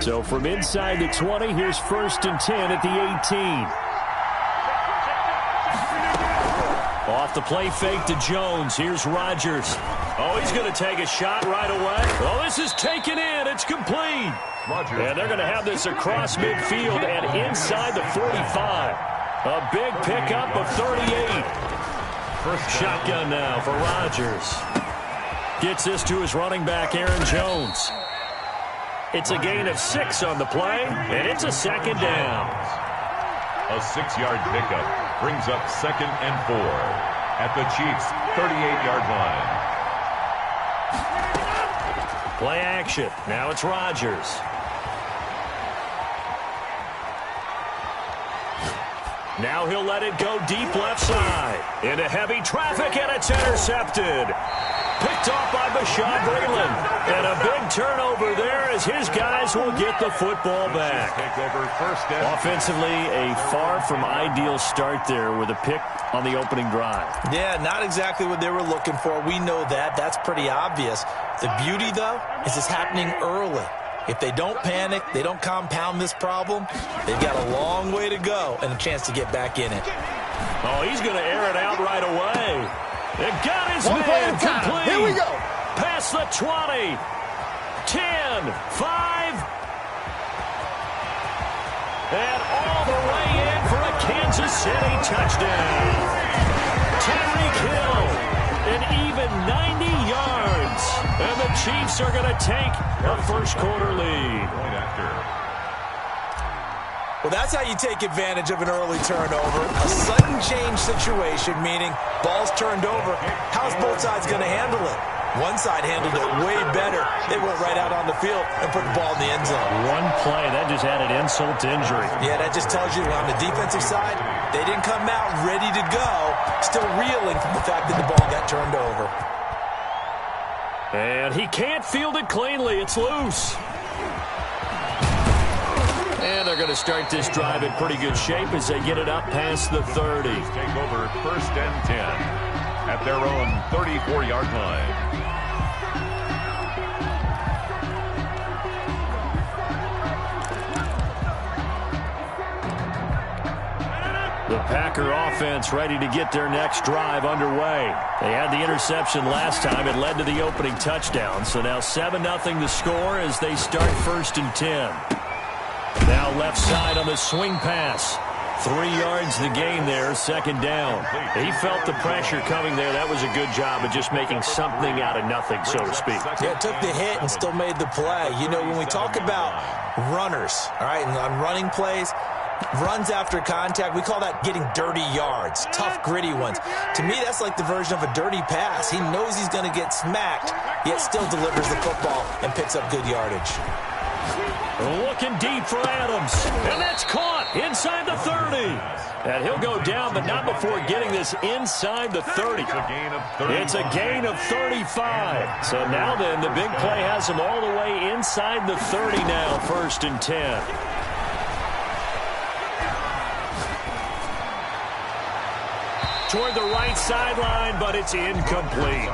So from inside the 20, here's 1st and 10 at the 18. Off the play fake to Jones. Here's Rodgers. Oh, he's going to take a shot right away. Oh, this is taken in. It's complete. And they're going to have this across midfield and inside the 45. A big pickup of 38. Shotgun now for Rodgers. Gets this to his running back, Aaron Jones. It's a gain of 6 on the play, and it's a 2nd down. A 6-yard pickup brings up 2nd and 4 at the Chiefs' 38-yard line. Play action. Now it's Rodgers. Now he'll let it go deep left side. Into heavy traffic, and it's intercepted. Picked off by Bashaud Breeland. And a big turnover there as his guys will get the football back. Offensively, a far from ideal start there with a pick on the opening drive. Yeah, not exactly what they were looking for. We know that. That's pretty obvious. The beauty, though, is it's happening early. If they don't panic, they don't compound this problem, they've got a long way to go and a chance to get back in it. Oh, he's going to air it out right away. It got his man complete. Here we go. Past the 20. 10, 5. And all the way in for a Kansas City touchdown. Tyreek Hill, an even 90 yards. And the Chiefs are going to take a first-quarter lead. Well, that's how you take advantage of an early turnover. A sudden change situation, meaning ball's turned over. How's both sides going to handle it? One side handled it way better. They went right out on the field and put the ball in the end zone. One play, that just added insult to injury. Yeah, that just tells you on the defensive side, they didn't come out ready to go, still reeling from the fact that the ball got turned over. And he can't field it cleanly. It's loose. And they're going to start this drive in pretty good shape as they get it up past the 30. Take over 1st and 10 at their own 34-yard line. The Packer offense ready to get their next drive underway. They had the interception last time. It led to the opening touchdown. So now 7-0 the score as they start 1st and 10. Now left side on the swing pass. 3 yards the gain there, 2nd down. He felt the pressure coming there. That was a good job of just making something out of nothing, so to speak. Yeah, took the hit and still made the play. You know, when we talk about runners, all right, and on running plays, runs after contact, we call that getting dirty yards, tough, gritty ones. To me, that's like the version of a dirty pass. He knows he's going to get smacked, yet still delivers the football and picks up good yardage. Looking deep for Adams. And that's caught inside the 30. And he'll go down, but not before getting this inside the 30. It's a gain of 35. So now then, the big play has him all the way inside the 30 now, 1st and 10. Toward the right sideline, but it's incomplete.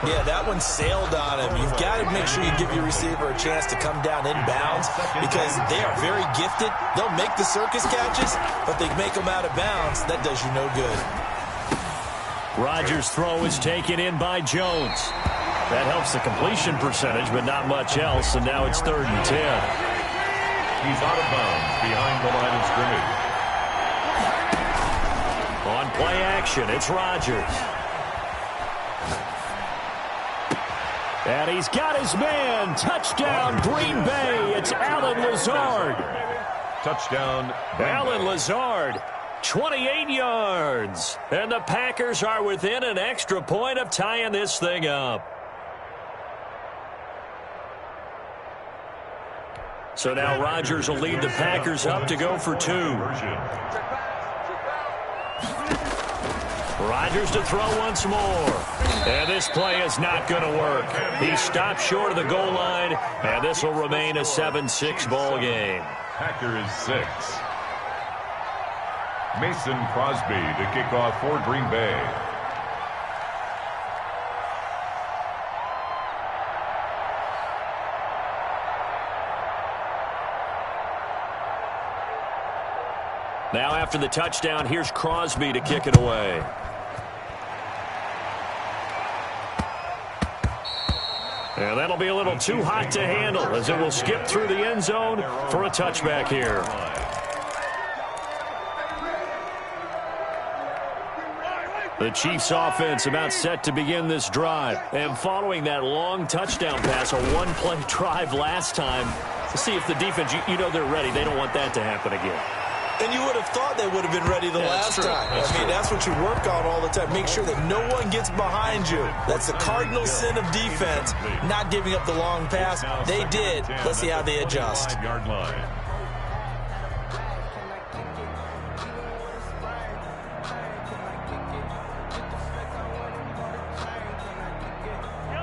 Yeah, that one sailed on him. You've got to make sure you give your receiver a chance to come down inbounds because they are very gifted. They'll make the circus catches, but they make them out of bounds. That does you no good. Rodgers' throw is taken in by Jones. That helps the completion percentage, but not much else, and now it's 3rd and 10. He's out of bounds behind the line of scrimmage. On play action, it's Rodgers. And he's got his man. Touchdown, Green Bay. It's Allen Lazard. Touchdown, Allen Lazard, 28 yards. And the Packers are within an extra point of tying this thing up. So now Rodgers will lead the Packers up to go for 2. Rodgers to throw once more. And this play is not going to work. He stopped short of the goal line, and this will remain a 7-6 ball game. Packers 6. Mason Crosby to kick off for Green Bay. Now after the touchdown, here's Crosby to kick it away. And that'll be a little too hot to handle as it will skip through the end zone for a touchback here. The Chiefs offense about set to begin this drive. And following that long touchdown pass, a one-play drive last time, to see if the defense, you know they're ready. They don't want that to happen again. And you would have thought they would have been ready the last time. That's what you work on all the time. Make sure that no one gets behind you. That's the cardinal sin of defense, not giving up the long pass. They did. Let's see how they adjust.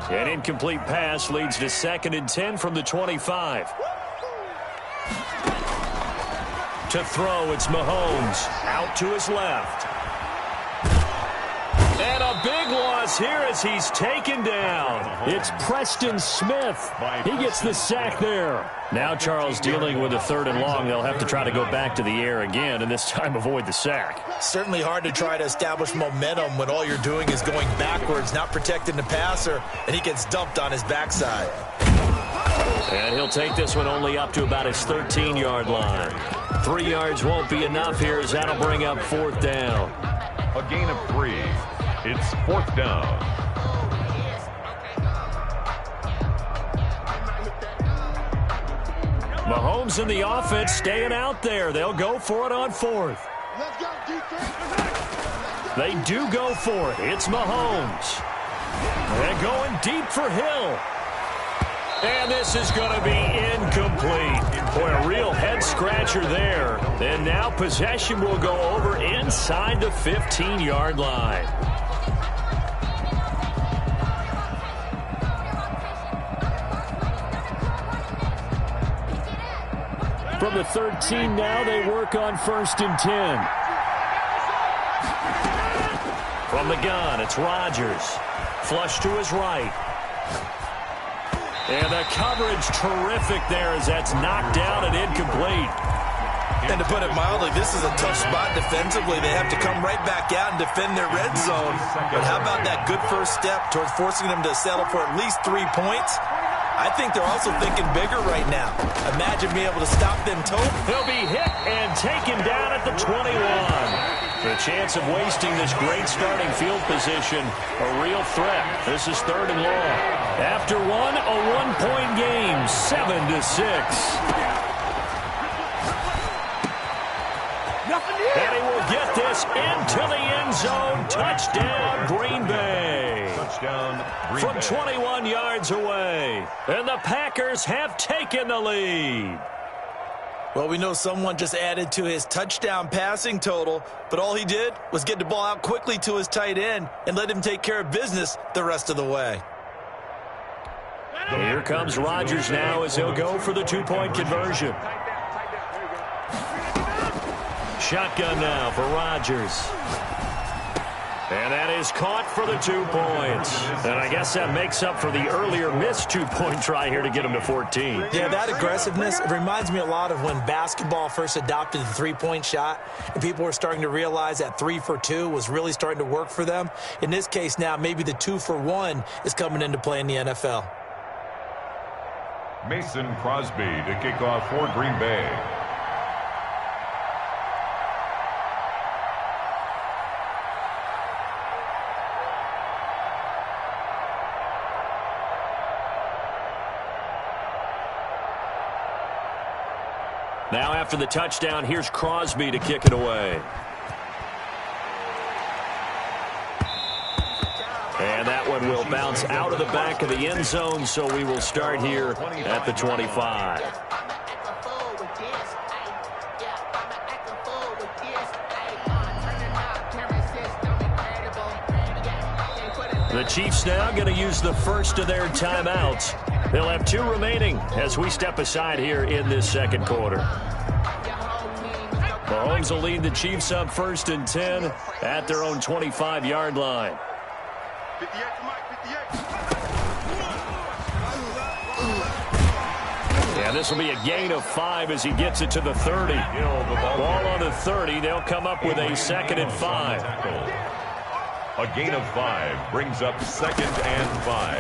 An incomplete pass leads to 2nd and 10 from the 25. To throw, it's Mahomes. Out to his left. And a big loss here as he's taken down. It's Preston Smith. He gets the sack there. Now Charles dealing with a 3rd and long. They'll have to try to go back to the air again, and this time avoid the sack. Certainly hard to try to establish momentum when all you're doing is going backwards, not protecting the passer, and he gets dumped on his backside. And he'll take this one only up to about his 13-yard line. 3 yards won't be enough here as that'll bring up 4th down. A gain of 3. It's 4th down. Mahomes and the offense staying out there. They'll go for it on 4th. They do go for it. It's Mahomes. They're going deep for Hill. And this is going to be incomplete. Boy, a real head-scratcher there. And now possession will go over inside the 15-yard line. From the 13 now, they work on 1st and 10. From the gun, it's Rodgers. Flush to his right. And the coverage terrific there as that's knocked down and incomplete. And to put it mildly, this is a tough spot defensively. They have to come right back out and defend their red zone. But how about that good first step towards forcing them to settle for at least 3 points? I think they're also thinking bigger right now. Imagine being able to stop them total. He'll be hit and taken down at the 21. The chance of wasting this great starting field position, a real threat. This is 3rd and long. After one, a one-point game, 7-6. And he will get this into the end zone. Touchdown, Green Bay. From 21 yards away. And the Packers have taken the lead. Well, we know someone just added to his touchdown passing total, but all he did was get the ball out quickly to his tight end and let him take care of business the rest of the way. Here comes Rodgers now as he'll go for the 2-point conversion. Shotgun now for Rodgers. And that is caught for the 2 points. And I guess that makes up for the earlier missed 2-point try here to get him to 14. Yeah, that aggressiveness, it reminds me a lot of when basketball first adopted the 3-point shot, and people were starting to realize that 3 for 2 was really starting to work for them. In this case now, maybe the 2 for 1 is coming into play in the NFL. Mason Crosby to kick off for Green Bay. Now after the touchdown, here's Crosby to kick it away. And that one will bounce out of the back of the end zone, so we will start here at the 25. The Chiefs now going to use the first of their timeouts. They'll have 2 remaining as we step aside here in this second quarter. Mahomes will lead the Chiefs up 1st and 10 at their own 25-yard line. And this will be a gain of 5 as he gets it to the 30. Ball on the 30. They'll come up with a 2nd and 5. A gain of 5 brings up 2nd and 5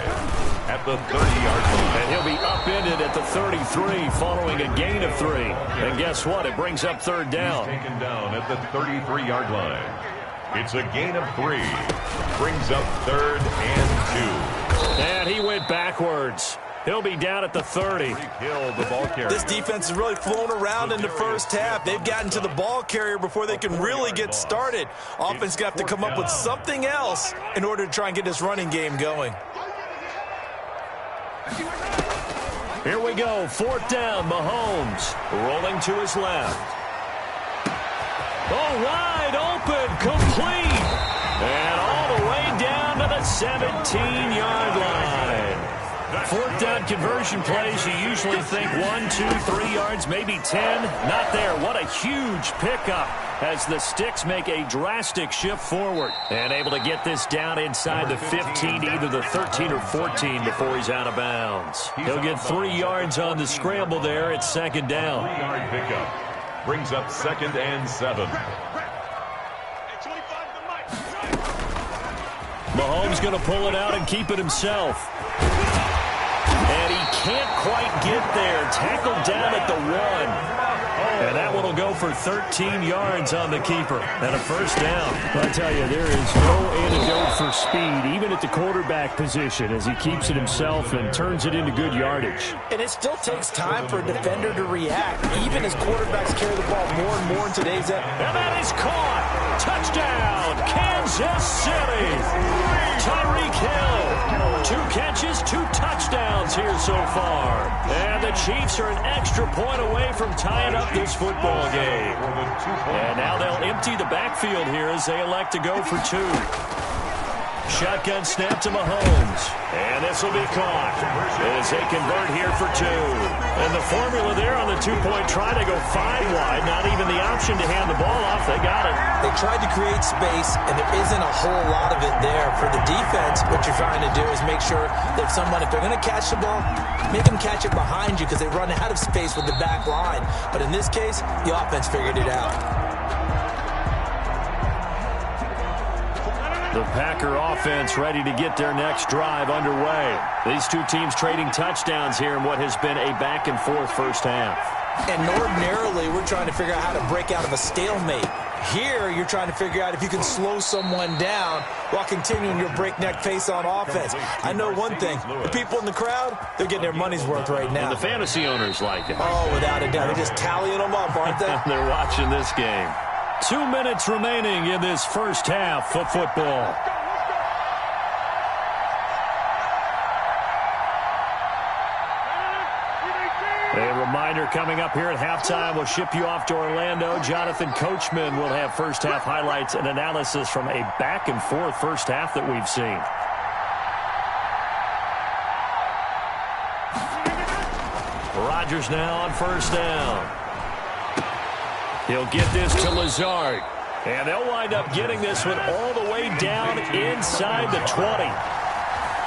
at the 30-yard line. And he'll be upended at the 33 following a gain of 3. And guess what? It brings up 3rd down. He's taken down at the 33-yard line. It's a gain of 3. Brings up 3rd and 2. And he went backwards. He'll be down at the 30. This defense has really flown around in the first half. They've gotten to the ball carrier before they can really get started. Offense going to have to come up with something else in order to try and get this running game going. Here we go. 4th down. Mahomes rolling to his left. Oh, wide open. Complete. And all the way down to the 17-yard line. 4th down conversion plays, you usually think 1, 2, 3 yards, maybe 10. Not there. What a huge pickup as the Sticks make a drastic shift forward. And able to get this down inside the 15 to either the 13 or 14 before he's out of bounds. He'll get 3 yards on the scramble there at 2nd down. 3-yard pickup brings up 2nd and 7. Mahomes going to pull it out and keep it himself. And he can't quite get there. Tackled down at the 1. And that one will go for 13 yards on the keeper. And a 1st down. I tell you, there is no antidote for speed, even at the quarterback position, as he keeps it himself and turns it into good yardage. And it still takes time for a defender to react, even as quarterbacks carry the ball more and more in today's era. And that is caught. Touchdown, Kansas City. Tyreek Hill. 2 catches, 2 touchdowns here so far. And the Chiefs are an extra point away from tying up this football game. And now they'll empty the backfield here as they elect to go for 2. Shotgun snap to Mahomes. And this will be caught as they convert here for 2. And the formula there on the 2-point try to go 5 wide. Not even the option to hand the ball off. They got it. They tried to create space, and there isn't a whole lot of it there. For the defense, what you're trying to do is make sure that someone, if they're going to catch the ball, make them catch it behind you because they run out of space with the back line. But in this case, the offense figured it out. The Packer offense ready to get their next drive underway. These 2 teams trading touchdowns here in what has been a back-and-forth first half. And ordinarily, we're trying to figure out how to break out of a stalemate. Here, you're trying to figure out if you can slow someone down while continuing your breakneck pace on offense. I know one thing. The people in the crowd, they're getting their money's worth right now. And the fantasy owners like it. Oh, without a doubt. They're just tallying them up, aren't they? They're watching this game. 2 minutes remaining in this first half of football. A reminder coming up here at halftime. We'll ship you off to Orlando. Jonathan Coachman will have first half highlights and analysis from a back-and-forth first half that we've seen. Rodgers now on 1st down. He'll get this to Lazard. And they'll wind up getting this one all the way down inside the 20.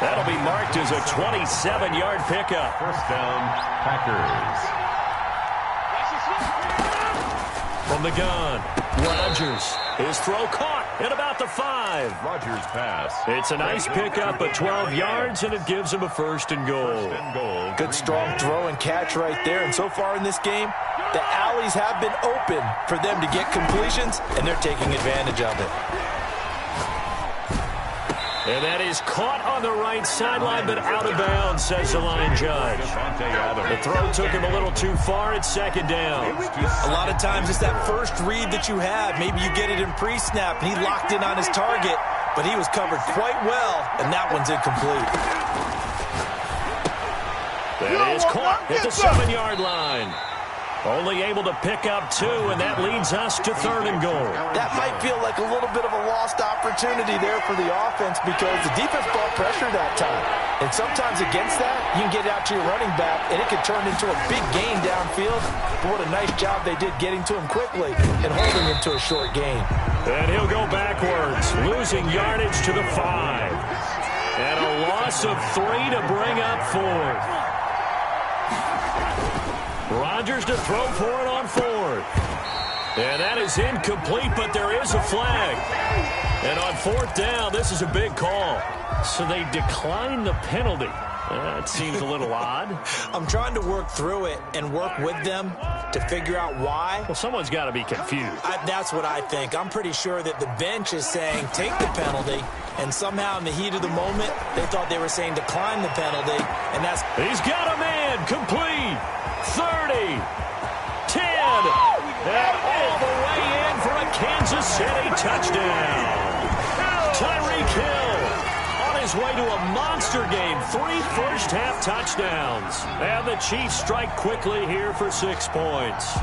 That'll be marked as a 27-yard pickup. 1st down, Packers. From the gun, Rodgers. His throw caught at about the 5. Rodgers pass. It's a nice pickup of 12 yards, and it gives him a 1st and goal. Good strong throw and catch right there. And so far in this game, the alleys have been open for them to get completions, and they're taking advantage of it. And that is caught on the right sideline, but out of bounds, says the line judge. The throw took him a little too far. It's 2nd down. A lot of times it's that first read that you have. Maybe you get it in pre-snap, and he locked in on his target, but he was covered quite well, and that one's incomplete. That is caught at the 7-yard line. Only able to pick up 2, and that leads us to 3rd and goal. That might feel like a little bit of a lost opportunity there for the offense because the defense brought pressure that time. And sometimes against that, you can get out to your running back, and it can turn into a big gain downfield. But what a nice job they did getting to him quickly and holding him to a short gain. And he'll go backwards, losing yardage to the 5. And a loss of 3 to bring up 4th. Rodgers to throw for it on fourth. And that is incomplete, but there is a flag. And on fourth down, this is a big call. So they decline the penalty. That seems a little odd. I'm trying to work through it and work with them to figure out why. Well, someone's got to be confused. That's what I think. I'm pretty sure that the bench is saying take the penalty, and somehow in the heat of the moment, they thought they were saying decline the penalty, and that's... He's got a man, complete, 30, 10, and all the way in for a Kansas City touchdown. Tyreek Hill on his way to a monster game, 3 first-half touchdowns. And the Chiefs strike quickly here for 6 points.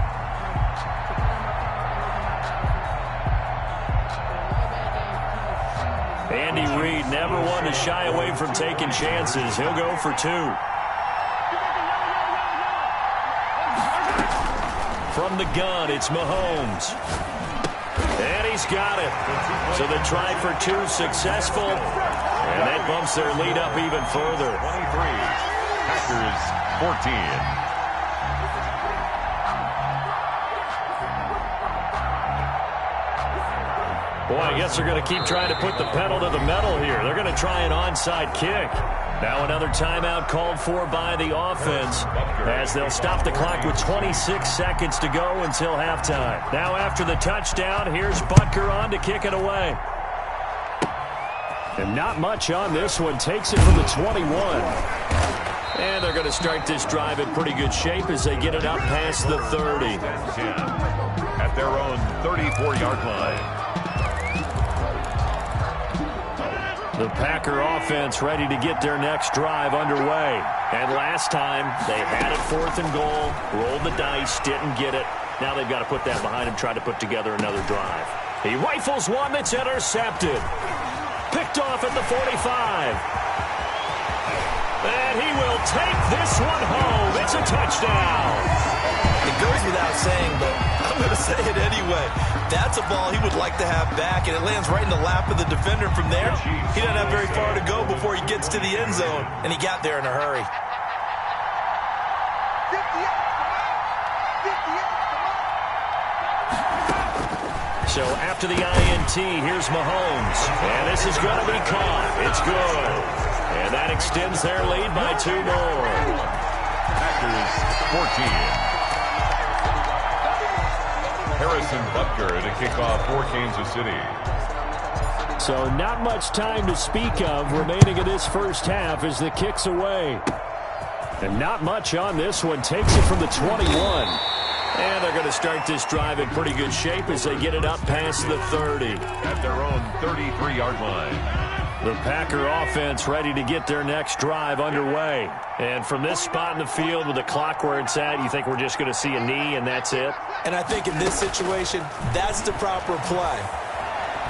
Andy Reid never one to shy away from taking chances. He'll go for 2. From the gun, it's Mahomes. And he's got it. So the try for 2 successful. And that bumps their lead up even further. 23. Packers 14. Boy, I guess they're going to keep trying to put the pedal to the metal here. They're going to try an onside kick. Now another timeout called for by the offense as they'll stop the clock with 26 seconds to go until halftime. Now after the touchdown, here's Butker on to kick it away. And not much on this one. Takes it from the 21. And they're going to start this drive in pretty good shape as they get it up past the 30. At their own 34-yard line. The Packer offense ready to get their next drive underway. And last time, they had it 4th and goal, rolled the dice, didn't get it. Now they've got to put that behind him, try to put together another drive. He rifles one that's intercepted. Picked off at the 45. And he will take this one home. It's a touchdown. It goes without saying, but I'm going to say it anyway. That's a ball he would like to have back, and it lands right in the lap of the defender from there. He doesn't have very far to go before he gets to the end zone, and he got there in a hurry. So after the INT, here's Mahomes. And this is going to be caught. It's good. And that extends their lead by 2 more. Packers 14. Harrison Butker to kick off for Kansas City. So not much time to speak of remaining in this first half as the kick's away. And not much on this one. Takes it from the 21. And they're going to start this drive in pretty good shape as they get it up past the 30. At their own 33-yard line. The Packer offense ready to get their next drive underway. And from this spot in the field with the clock where it's at, you think we're just going to see a knee and that's it? And I think in this situation, that's the proper play.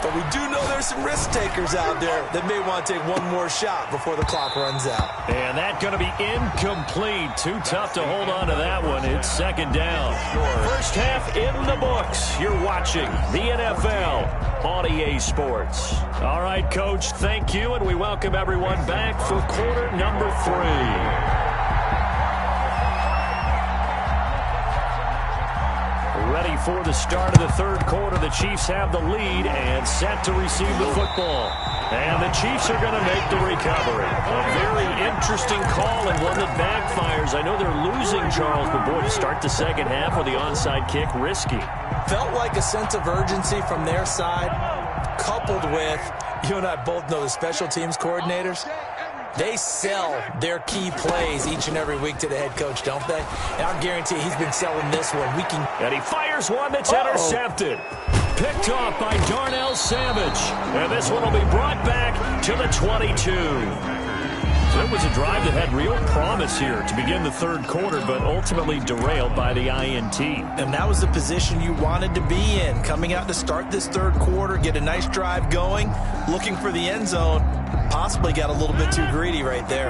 But we do know there's some risk takers out there that may want to take one more shot before the clock runs out. And that's going to be incomplete. Too tough to hold on to that one. It's 2nd down. First half in the books. You're watching the NFL on EA Sports. All right, Coach, thank you, and we welcome everyone back for quarter number 3. Ready for the start of the 3rd quarter. The Chiefs have the lead and set to receive the football. And the Chiefs are going to make the recovery. A very interesting call and one that backfires. I know they're losing, Charles, but boy, to start the 2nd half with the onside kick, risky. Felt like a sense of urgency from their side, coupled with, you and I both know the special teams coordinators. They sell their key plays each and every week to the head coach, don't they? And I guarantee he's been selling this one. And he fires one that's intercepted. Picked off by Darnell Savage. And this one will be brought back to the 22. So it was a drive that had real promise here to begin the 3rd quarter, but ultimately derailed by the INT. And that was the position you wanted to be in, coming out to start this 3rd quarter, get a nice drive going, looking for the end zone. Possibly got a little bit too greedy right there.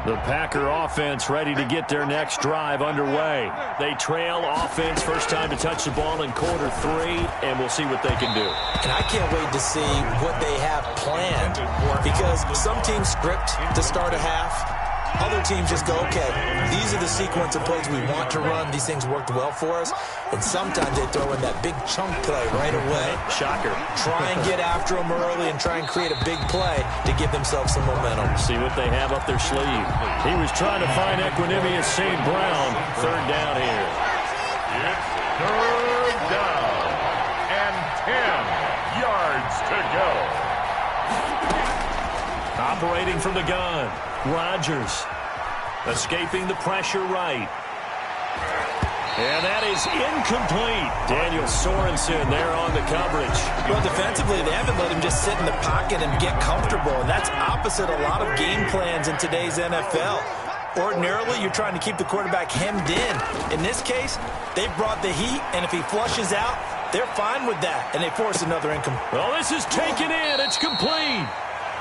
The Packer offense ready to get their next drive underway. They trail offense, first time to touch the ball in quarter 3, and we'll see what they can do. And I can't wait to see what they have planned, because some teams script to start a half, Other teams just go, okay, these are the sequence of plays we want to run. These things worked well for us. And sometimes they throw in that big chunk play right away. Shocker. Try and get after them early and try and create a big play to give themselves some momentum. See what they have up their sleeve. He was trying to find Equanimeous St. Brown. Third down here. It's third down and 10 yards to go. Operating from the gun. Rodgers escaping the pressure right. And that is incomplete. Daniel Sorensen there on the coverage. Well, defensively, they haven't let him just sit in the pocket and get comfortable. And that's opposite a lot of game plans in today's NFL. Ordinarily, you're trying to keep the quarterback hemmed in. In this case, they brought the heat, and if he flushes out, they're fine with that, and they force another incomplete. Well, this is taken in. It's complete.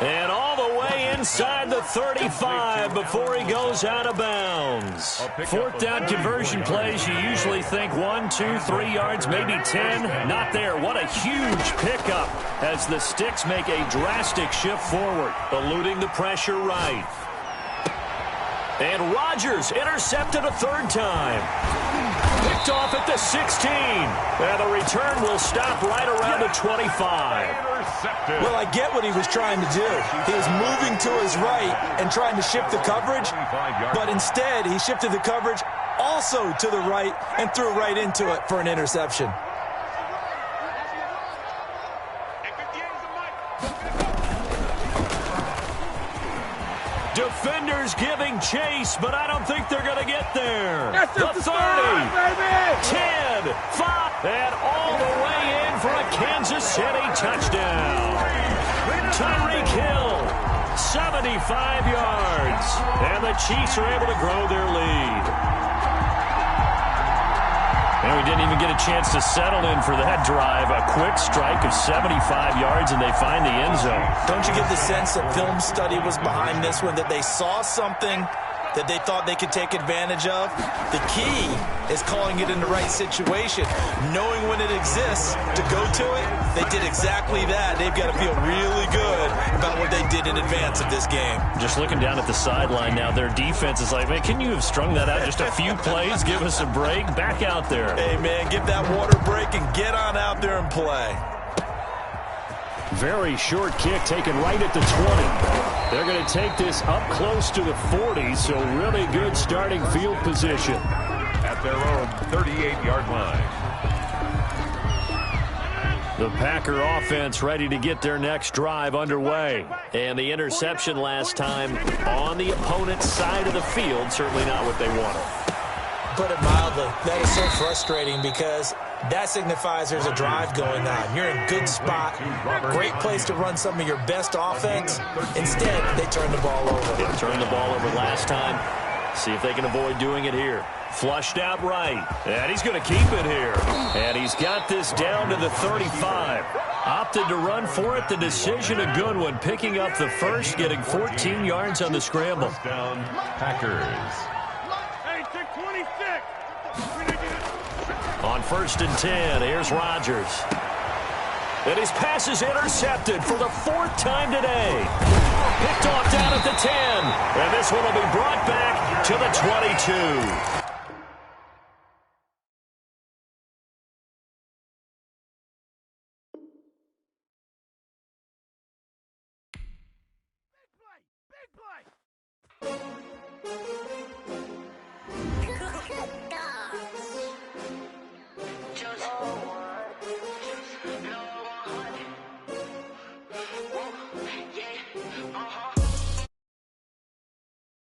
And all the way inside the 35 before he goes out of bounds. Fourth down conversion plays, you usually think 1, 2, 3 yards, maybe 10. Not there. What a huge pickup as the Sticks make a drastic shift forward, eluding the pressure right. And Rodgers intercepted a third time. Picked off at the 16. And the return will stop right around the 25. Well, I get what he was trying to do. He was moving to his right and trying to shift the coverage, but instead he shifted the coverage also to the right and threw right into it for an interception. Defenders giving chase, but I don't think they're going to get there. The 30, 10, 5, and all the way in for a Kansas City touchdown. Tyreek Hill, 75 yards, and the Chiefs are able to grow their lead. And we didn't even get a chance to settle in for that drive. A quick strike of 75 yards, and they find the end zone. Don't you get the sense that film study was behind this one, that they saw something that they thought they could take advantage of? The key is calling it in the right situation. Knowing when it exists to go to it, they did exactly that. They've got to feel really good about what they did in advance of this game. Just looking down at the sideline now, their defense is like, man, can you have strung that out just a few plays? Give us a break. Back out there. Hey, man, give that water break and get on out there and play. Very short kick taken right at the 20. They're going to take this up close to the 40, so really good starting field position. At their own 38-yard line. The Packer offense ready to get their next drive underway. And the interception last time on the opponent's side of the field, certainly not what they wanted. Put it mildly, that is so frustrating because that signifies there's a drive going on. You're in a good spot, great place to run some of your best offense. Instead, they turn the ball over. They turned the ball over last time. See if they can avoid doing it here. Flushed out right, and he's going to keep it here. And he's got this down to the 35. Opted to run for it. The decision a good one, picking up the first, getting 14 yards on the scramble. Down, Packers. On 1st and 10, here's Rodgers. And his pass is intercepted for the 4th time today. Picked off down at the 10. And this one will be brought back to the 22.